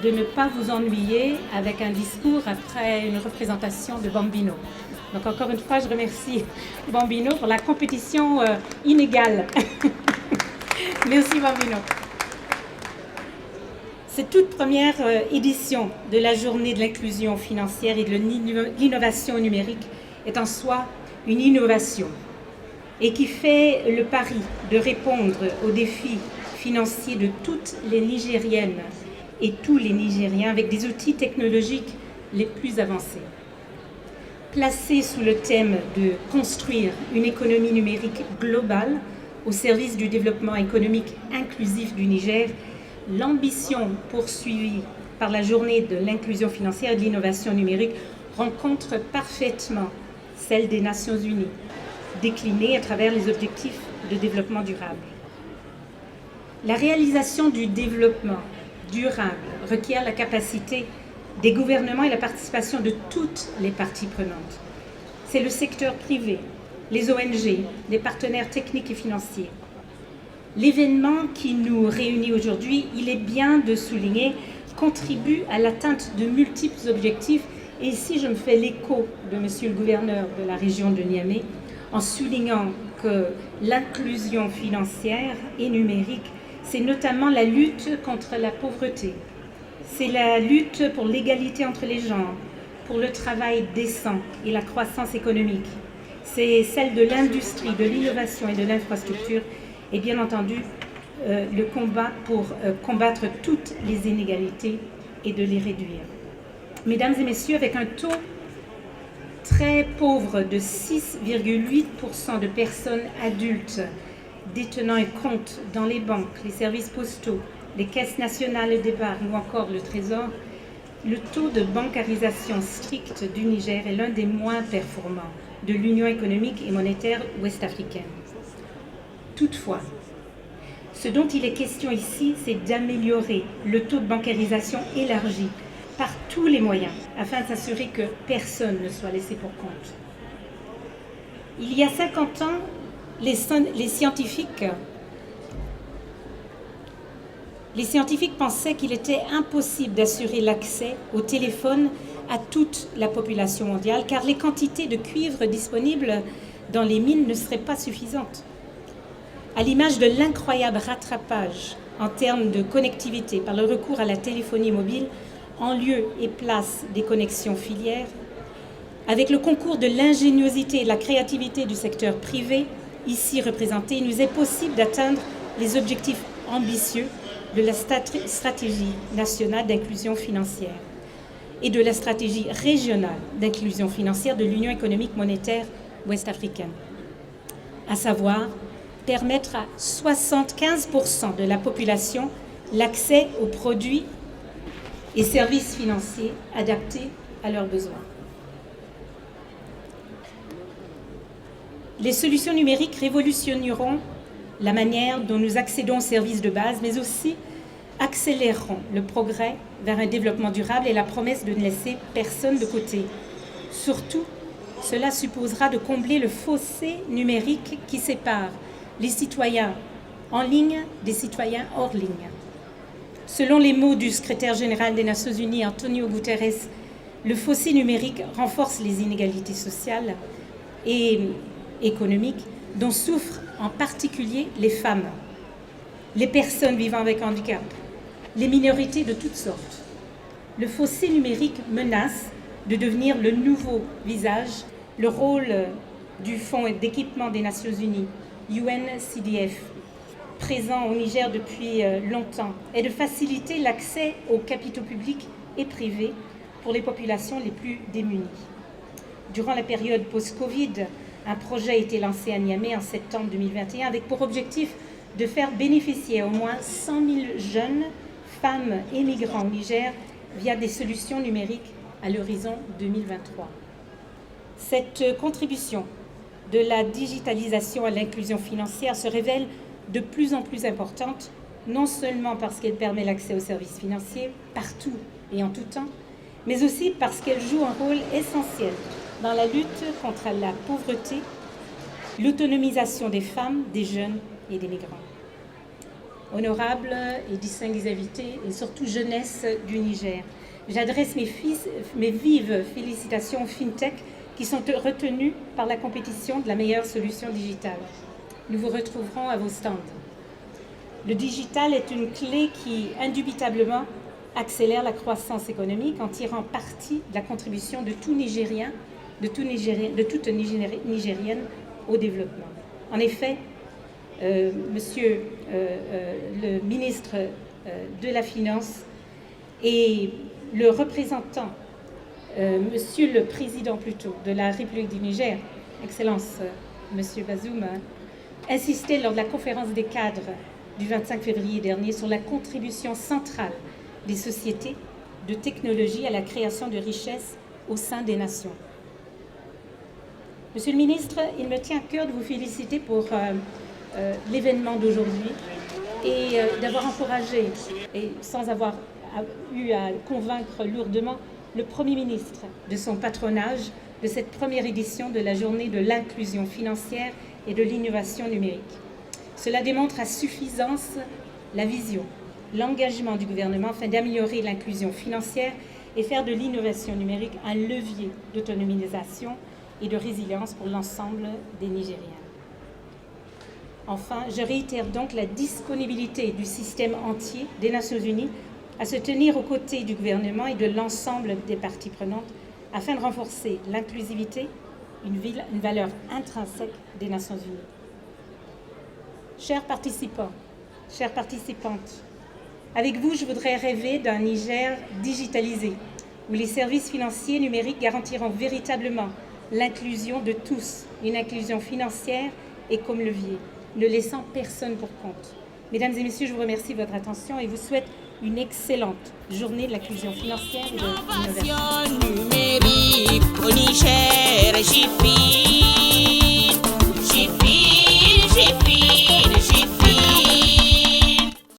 de ne pas vous ennuyer avec un discours après une représentation de Bambino. Donc encore une fois, je remercie Bambino pour la compétition inégale. Merci Bambino. Cette toute première édition de la journée de l'inclusion financière et de l'innovation numérique est en soi une innovation et qui fait le pari de répondre aux défis financiers de toutes les Nigériennes et tous les Nigériens avec des outils technologiques les plus avancés. Placé sous le thème de construire une économie numérique globale au service du développement économique inclusif du Niger, l'ambition poursuivie par la journée de l'inclusion financière et de l'innovation numérique rencontre parfaitement celle des Nations Unies, déclinée à travers les objectifs de développement durable. La réalisation du développement durable requiert la capacité des gouvernements et la participation de toutes les parties prenantes. C'est le secteur privé, les ONG, les partenaires techniques et financiers. L'événement qui nous réunit aujourd'hui, il est bien de souligner, contribue à l'atteinte de multiples objectifs. Et ici, je me fais l'écho de Monsieur le gouverneur de la région de Niamey, en soulignant que l'inclusion financière et numérique, c'est notamment la lutte contre la pauvreté. C'est la lutte pour l'égalité entre les genres, pour le travail décent et la croissance économique. C'est celle de l'industrie, de l'innovation et de l'infrastructure. Et bien entendu, le combat pour combattre toutes les inégalités et de les réduire. Mesdames et messieurs, avec un taux très pauvre de 6,8% de personnes adultes détenant un compte dans les banques, les services postaux, les caisses nationales d'épargne ou encore le Trésor, le taux de bancarisation stricte du Niger est l'un des moins performants de l'Union économique et monétaire ouest-africaine. Toutefois, ce dont il est question ici, c'est d'améliorer le taux de bancarisation élargi par tous les moyens, afin de s'assurer que personne ne soit laissé pour compte. Il y a 50 ans, les scientifiques pensaient qu'il était impossible d'assurer l'accès au téléphone à toute la population mondiale, car les quantités de cuivre disponibles dans les mines ne seraient pas suffisantes. À l'image de l'incroyable rattrapage en termes de connectivité par le recours à la téléphonie mobile, en lieu et place des connexions filières, avec le concours de l'ingéniosité et de la créativité du secteur privé, ici représenté, il nous est possible d'atteindre les objectifs ambitieux de la stratégie nationale d'inclusion financière et de la stratégie régionale d'inclusion financière de l'Union économique monétaire ouest-africaine, à savoir permettre à 75% de la population l'accès aux produits et services financiers adaptés à leurs besoins. Les solutions numériques révolutionneront la manière dont nous accédons aux services de base, mais aussi accéléreront le progrès vers un développement durable et la promesse de ne laisser personne de côté. Surtout, cela supposera de combler le fossé numérique qui sépare les citoyens en ligne des citoyens hors ligne. Selon les mots du secrétaire général des Nations Unies, Antonio Guterres, le fossé numérique renforce les inégalités sociales et économiques dont souffrent en particulier les femmes, les personnes vivant avec handicap, les minorités de toutes sortes. Le fossé numérique menace de devenir le nouveau visage. Le rôle du Fonds d'équipement des Nations Unies, UNCDF, présent au Niger depuis longtemps, est de faciliter l'accès aux capitaux publics et privés pour les populations les plus démunies. Durant la période post-Covid, un projet a été lancé à Niamey en septembre 2021 avec pour objectif de faire bénéficier au moins 100 000 jeunes femmes et migrants au Niger via des solutions numériques à l'horizon 2023. Cette contribution de la digitalisation à l'inclusion financière se révèle de plus en plus importante, non seulement parce qu'elle permet l'accès aux services financiers partout et en tout temps, mais aussi parce qu'elle joue un rôle essentiel dans la lutte contre la pauvreté, l'autonomisation des femmes, des jeunes et des migrants. honorables et distingués invités, et surtout jeunesse du Niger. J'adresse mes vives félicitations aux FinTech qui sont retenus par la compétition de la meilleure solution digitale. Nous vous retrouverons à vos stands. Le digital est une clé qui, indubitablement, accélère la croissance économique en tirant parti de la contribution de tout Nigérien, de toute Nigérienne au développement. En effet, Monsieur le ministre de la Finance et le représentant, Monsieur le Président plutôt de la République du Niger, Excellence Monsieur Bazoum, insistait lors de la conférence des cadres du 25 février dernier sur la contribution centrale des sociétés de technologie à la création de richesses au sein des nations. Monsieur le ministre, il me tient à cœur de vous féliciter pour l'événement d'aujourd'hui et d'avoir encouragé, et sans avoir eu à convaincre lourdement, le Premier ministre de son patronage de cette première édition de la journée de l'inclusion financière et de l'innovation numérique. Cela démontre à suffisance la vision, l'engagement du gouvernement afin d'améliorer l'inclusion financière et faire de l'innovation numérique un levier d'autonomisation et de résilience pour l'ensemble des Nigériens. Enfin, je réitère donc la disponibilité du système entier des Nations Unies à se tenir aux côtés du gouvernement et de l'ensemble des parties prenantes afin de renforcer l'inclusivité, une valeur intrinsèque des Nations Unies. Chers participants, chères participantes, avec vous, je voudrais rêver d'un Niger digitalisé, où les services financiers numériques garantiront véritablement l'inclusion de tous, une inclusion financière et comme levier, ne laissant personne pour compte. Mesdames et messieurs, je vous remercie de votre attention et vous souhaite une excellente journée de l'inclusion financière et de l'innovation.